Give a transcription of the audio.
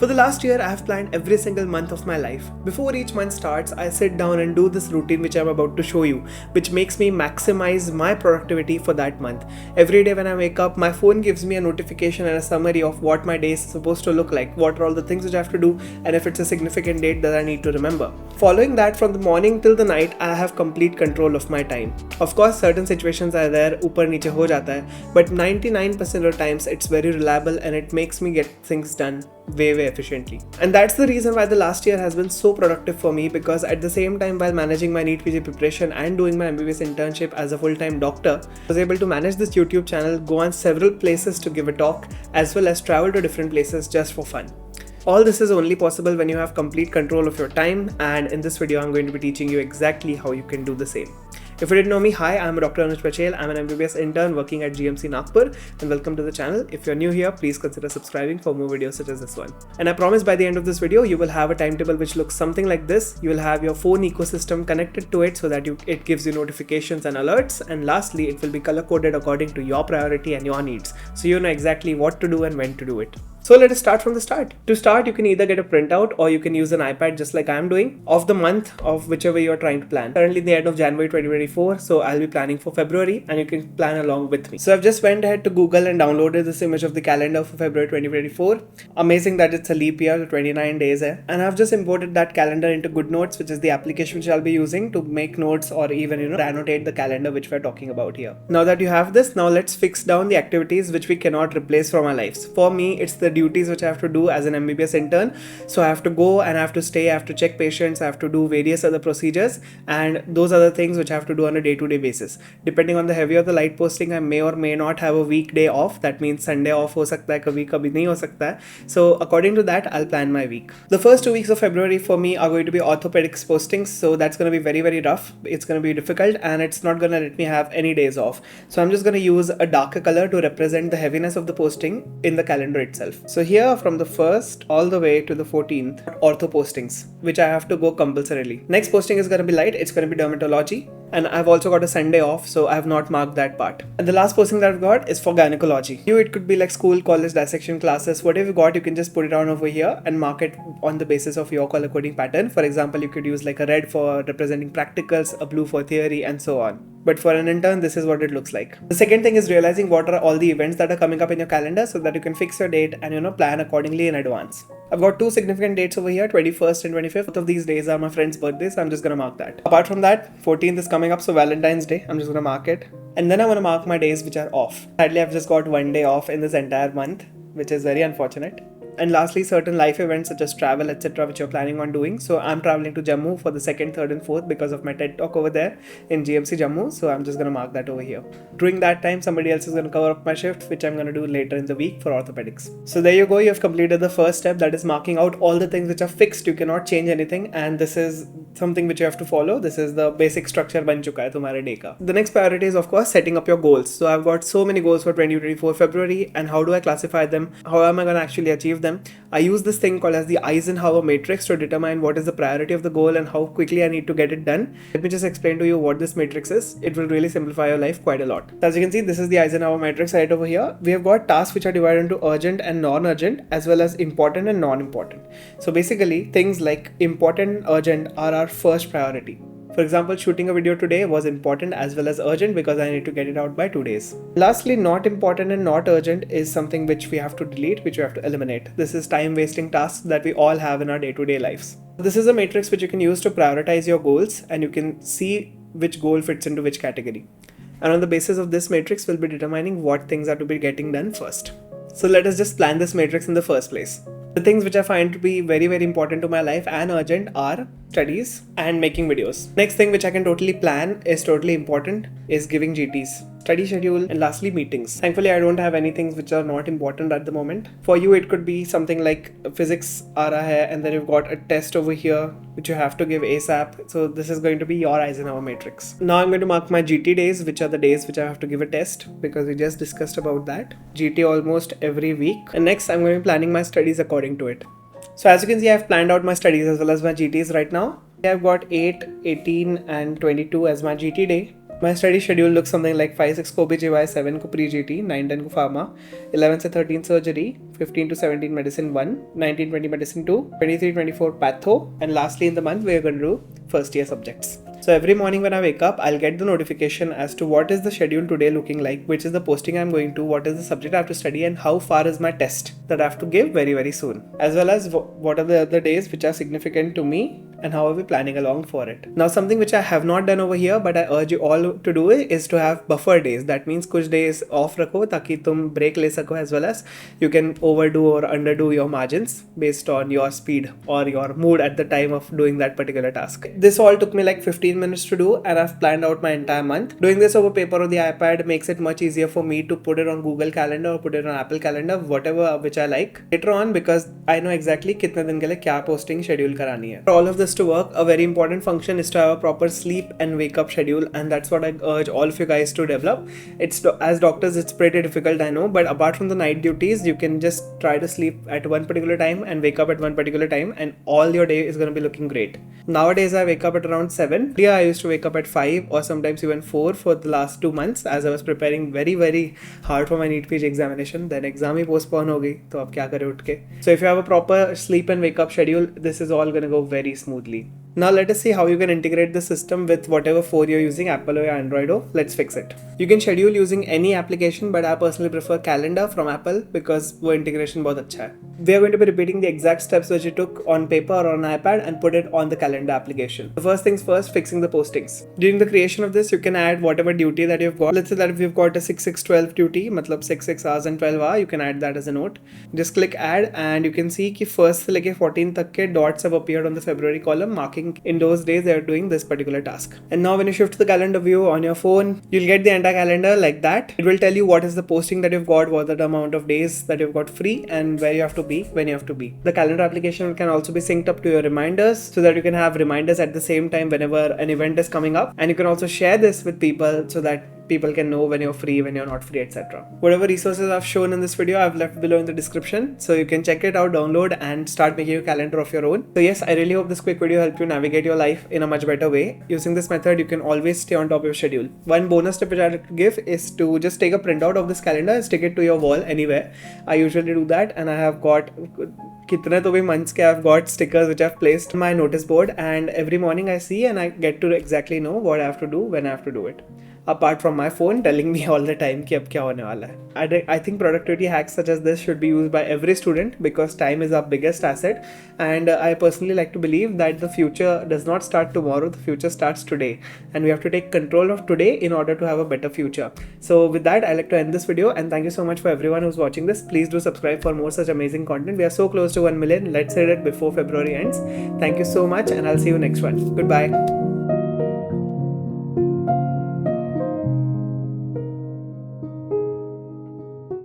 For the last year, I have planned every single month of my life. Before each month starts, I sit down and do this routine which I'm about to show you, which makes me maximize my productivity for that month. Every day when I wake up, my phone gives me a notification and a summary of what my day is supposed to look like, what are all the things which I have to do, and if it's a significant date that I need to remember. Following that, from the morning till the night, I have complete control of my time. Of course, certain situations are there, upar niche ho jata hai, but 99% of times it's very reliable and it makes me get things done way efficiently. And that's the reason why the last year has been so productive for me, because at the same time, while managing my NEET PG preparation and doing my MBBS internship as a full-time doctor, I was able to manage this YouTube channel, go on several places to give a talk, as well as travel to different places just for fun. All this is only possible when you have complete control of your time, and in this video I'm going to be teaching you exactly how you can do the same. If you didn't know me, hi, I'm Dr. Anuj Pachhel. I'm an MBBS intern working at GMC Nagpur, and welcome to the channel. If you're new here, please consider subscribing for more videos such as this one. And I promise by the end of this video, you will have a timetable which looks something like this. You will have your phone ecosystem connected to it so that it gives you notifications and alerts. And lastly, it will be color coded according to your priority and your needs, so you know exactly what to do and when to do it. So let us start from the start. To start, you can either get a printout or you can use an iPad just like I am doing of the month of whichever you are trying to plan. Currently the end of January 2024, so I'll be planning for February and you can plan along with me. So I've just went ahead to Google and downloaded this image of the calendar for February 2024. Amazing that it's a leap year, 29 days hai. And I've just imported that calendar into Goodnotes, which is the application which I'll be using to make notes or even annotate the calendar which we're talking about here. Now that you have this, now let's fix down the activities which we cannot replace from our lives. For me, it's the duties which I have to do as an MBBS intern. So I have to go and I have to stay, I have to check patients, I have to do various other procedures, and those are the things which I have to do on a day-to-day basis. Depending on the heavy or the light posting, I may or may not have a weekday off. That means Sunday off ho sakta hai, kabhi nahi ho sakta hai. So according to that, I'll plan my week. The first 2 weeks of February for me are going to be orthopedics postings, so that's going to be very rough. It's going to be difficult and it's not going to let me have any days off. So I'm just going to use a darker color to represent the heaviness of the posting in the calendar itself. So here from the 1st all the way to the 14th, ortho postings, which I have to go compulsorily. Next posting is going to be light, it's going to be dermatology. And I've also got a Sunday off, so I have not marked that part. And the last posting that I've got is for gynecology. It could be like school, college, dissection classes, whatever you got, you can just put it on over here and mark it on the basis of your color coding pattern. For example, you could use like a red for representing practicals, a blue for theory, and so on. But for an intern, this is what it looks like. The second thing is realizing what are all the events that are coming up in your calendar so that you can fix your date and plan accordingly in advance. I've got two significant dates over here, 21st and 25th. Both of these days are my friend's birthdays, so I'm just gonna mark that. Apart from that, 14th is coming up, so Valentine's Day, I'm just gonna mark it. And then I'm gonna mark my days which are off. Sadly, I've just got one day off in this entire month, which is very unfortunate. And lastly, certain life events such as travel, etc., which you're planning on doing. So I'm traveling to Jammu for the 2nd, 3rd and 4th because of my TED talk over there in GMC Jammu. So I'm just going to mark that over here. During that time, somebody else is going to cover up my shift, which I'm going to do later in the week for orthopedics. So there you go. You have completed the first step, that is marking out all the things which are fixed. You cannot change anything. And this is something which you have to follow. This is the basic structure ban chuka hai tumhare day ka. The next priority is of course setting up your goals. So I've got so many goals for 2024 February, and how do I classify them? How am I going to actually achieve them? I use this thing called as the Eisenhower matrix to determine what is the priority of the goal and how quickly I need to get it done. Let me just explain to you what this matrix is. It will really simplify your life quite a lot. As you can see, this is the Eisenhower matrix right over here. We have got tasks which are divided into urgent and non-urgent, as well as important and non-important. So basically, things like important and urgent are our first priority. For example, shooting a video today was important as well as urgent because I need to get it out by 2 days. Lastly, not important and not urgent is something which we have to delete, which we have to eliminate. This is time wasting tasks that we all have in our day-to-day lives. This is a matrix which you can use to prioritize your goals, and you can see which goal fits into which category. And on the basis of this matrix, we'll be determining what things are to be getting done first. So let us just plan this matrix in the first place. The things which I find to be very important to my life and urgent are studies and making videos. Next thing which I can totally plan is totally important is giving GTs. Study schedule, and lastly meetings. Thankfully, I don't have anything which are not important at the moment. For you, it could be something like physics aa raha hai, and then you've got a test over here which you have to give ASAP. So this is going to be your Eisenhower matrix. Now I'm going to mark my GT days, which are the days which I have to give a test, because we just discussed about that. GT almost every week. And next, I'm going to be planning my studies according to it. So as you can see, I've planned out my studies as well as my GTs right now. I've got 8, 18 and 22 as my GT day. My study schedule looks something like 5-6 को BGY, 7 को pre-GT, 9-10 को pharma, 11 से 13 surgery, 15 to 17 medicine 1, 19-20 medicine 2, 23-24 patho, and lastly in the month we are going to do first year subjects. So every morning when I wake up, I'll get the notification as to what is the schedule today looking like, which is the posting I'm going to, what is the subject I have to study, and how far is my test that I have to give very soon, as well as what are the other days which are significant to me and how are we planning along for it. Now something which I have not done over here but I urge you all to do is to have buffer days. That means कुछ days off रखो ताकि तुम break ले सको, as well as you can overdo or underdo your margins based on your speed or your mood at the time of doing that particular task. This all took me like 15 minutes to do and I've planned out my entire month. Doing this over paper or the iPad makes it much easier for me to put it on Google Calendar or put it on Apple Calendar, whatever which I like later on, because I know exactly कितने दिन के लिए क्या posting schedule करानी है. For all of this to work, a very important function is to have a proper sleep and wake up schedule, and that's what I urge all of you guys to develop. It's as doctors it's pretty difficult, I know, but apart from the night duties you can just try to sleep at one particular time and wake up at one particular time and all your day is going to be looking great. Nowadays I wake up at around 7. Earlier I used to wake up at 5 or sometimes even 4 for the last 2 months as I was preparing very hard for my NEET PG examination. Then exam he postpone हो गई तो अब क्या करें उठ के. So if you have a proper sleep and wake up schedule, this is all going to go very smoothly. Now let us see how you can integrate the system with whatever phone you're using, Apple or Android. Let's fix it. You can schedule using any application, but I personally prefer Calendar from Apple because वो integration बहुत अच्छा है. We are going to be repeating the exact steps which you took on paper or on iPad and put it on the Calendar application. The first things first, fixing the postings. During the creation of this, you can add whatever duty that you've got. Let's say that if you've got a 6-6-12 duty, मतलब 6 hours and 12 hours, you can add that as a note. Just click add and you can see कि first से लेके 14 तक के dots have appeared on the February column, marking in those days they are doing this particular task. And now when you shift to the calendar view on your phone, you'll get the entire calendar like that. It will tell you what is the posting that you've got, what are the amount of days that you've got free, and where you have to be when you have to be. The calendar application can also be synced up to your reminders so that you can have reminders at the same time whenever an event is coming up, and you can also share this with people so that people can know when you're free, when you're not free, etc. Whatever resources I've shown in this video, I've left below in the description, so you can check it out, download, and start making a calendar of your own. So yes, I really hope this quick video helped you navigate your life in a much better way. Using this method, you can always stay on top of your schedule. One bonus tip which I like to give is to just take a printout of this calendar and stick it to your wall anywhere. I usually do that, and I have got kitne to bhi months ke I've got stickers which I've placed on my notice board, and every morning I see and I get to exactly know what I have to do when I have to do it. Apart from my phone telling me all the time कि अब क्या होने वाला है. I think productivity hacks such as this should be used by every student because time is our biggest asset, and I personally like to believe that the future does not start tomorrow, the future starts today, and we have to take control of today in order to have a better future. So with that, I like to end this video, and thank you so much for everyone who's watching this. Please do subscribe for more such amazing content. We are so close to 1 million. Let's hit it before February ends. Thank you so much, and I'll see you next one. Goodbye.